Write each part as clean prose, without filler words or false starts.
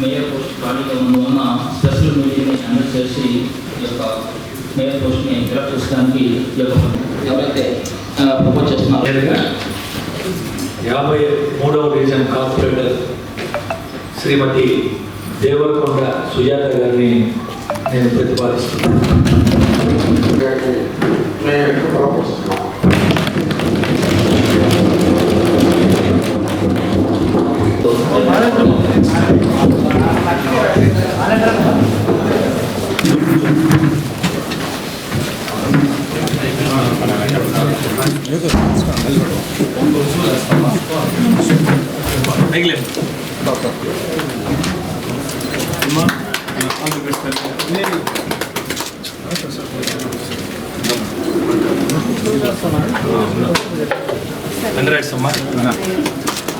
Mayor post ఖాళీగా ఉన్న special మీటింగ్ని conduct చేసి ఈ యొక్క మేయర్ పోస్ట్ని ఫిలప్ చేసుకోవడానికి ఈ యొక్క ఎవరైతే ప్రపోజ్ చేస్తున్నారో 53వ డివిజన్ కార్పొరేటర్ శ్రీమతి దేవరకొండ సుజాత గారిని నేను ప్రతిపాదిస్తున్నాను.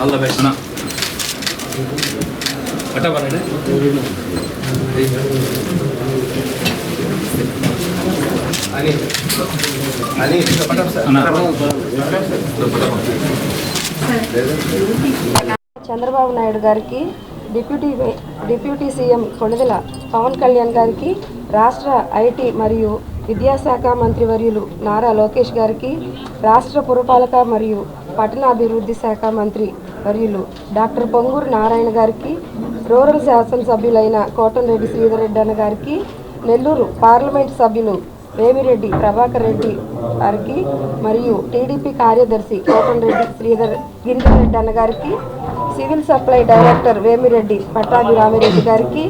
All the best. Whatever it is. Chandrababu Naidu గారికి, డిప్యూటీ సీఎం కొణిదెల పవన్ కళ్యాణ్ గారికి, రాష్ట్ర ఐటీ మరియు విద్యాశాఖ మంత్రివర్యులు నారా లోకేష్ గారికి, రాష్ట్ర పురపాలక మరియు పట్టణాభివృద్ధి శాఖ మంత్రి వర్యులు డాక్టర్ పొంగూరు నారాయణ గారికి, రూరల్ శాసనసభ్యులైన కోటంరెడ్డి శ్రీధర్ రెడ్డి అన్న గారికి, నెల్లూరు పార్లమెంట్ సభ్యులు వేమిరెడ్డి ప్రభాకర్ రెడ్డి గారికి మరియు టీడీపీ కార్యదర్శి కోటంరెడ్డి గిరిధర్ రెడ్డి అన్న గారికి, civil supply director Vemireddy Pattabhirami Reddy గారికి,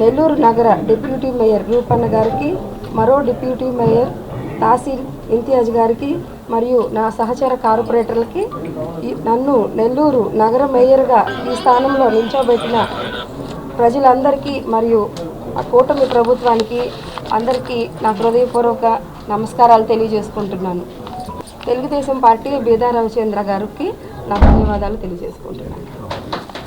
నెల్లూరు నగర డిప్యూటీ మేయర్ రూపన్న గారికి, మరో డిప్యూటీ మేయర్ తహసీల్ ఇంతియాజ్ గారికి మరియు నా సహచర కార్పొరేటర్లకి, నన్ను నెల్లూరు నగర మేయర్గా ఈ స్థానంలో నిల్చోబెట్టిన ప్రజలందరికీ మరియు ఆ కూటమి ప్రభుత్వానికి అందరికీ నా హృదయపూర్వక నమస్కారాలు తెలియజేసుకుంటున్నాను. తెలుగుదేశం పార్టీ బీదా రవిచంద్ర గారికి నా ధన్యవాదాలు తెలియజేసుకుంటున్నాను.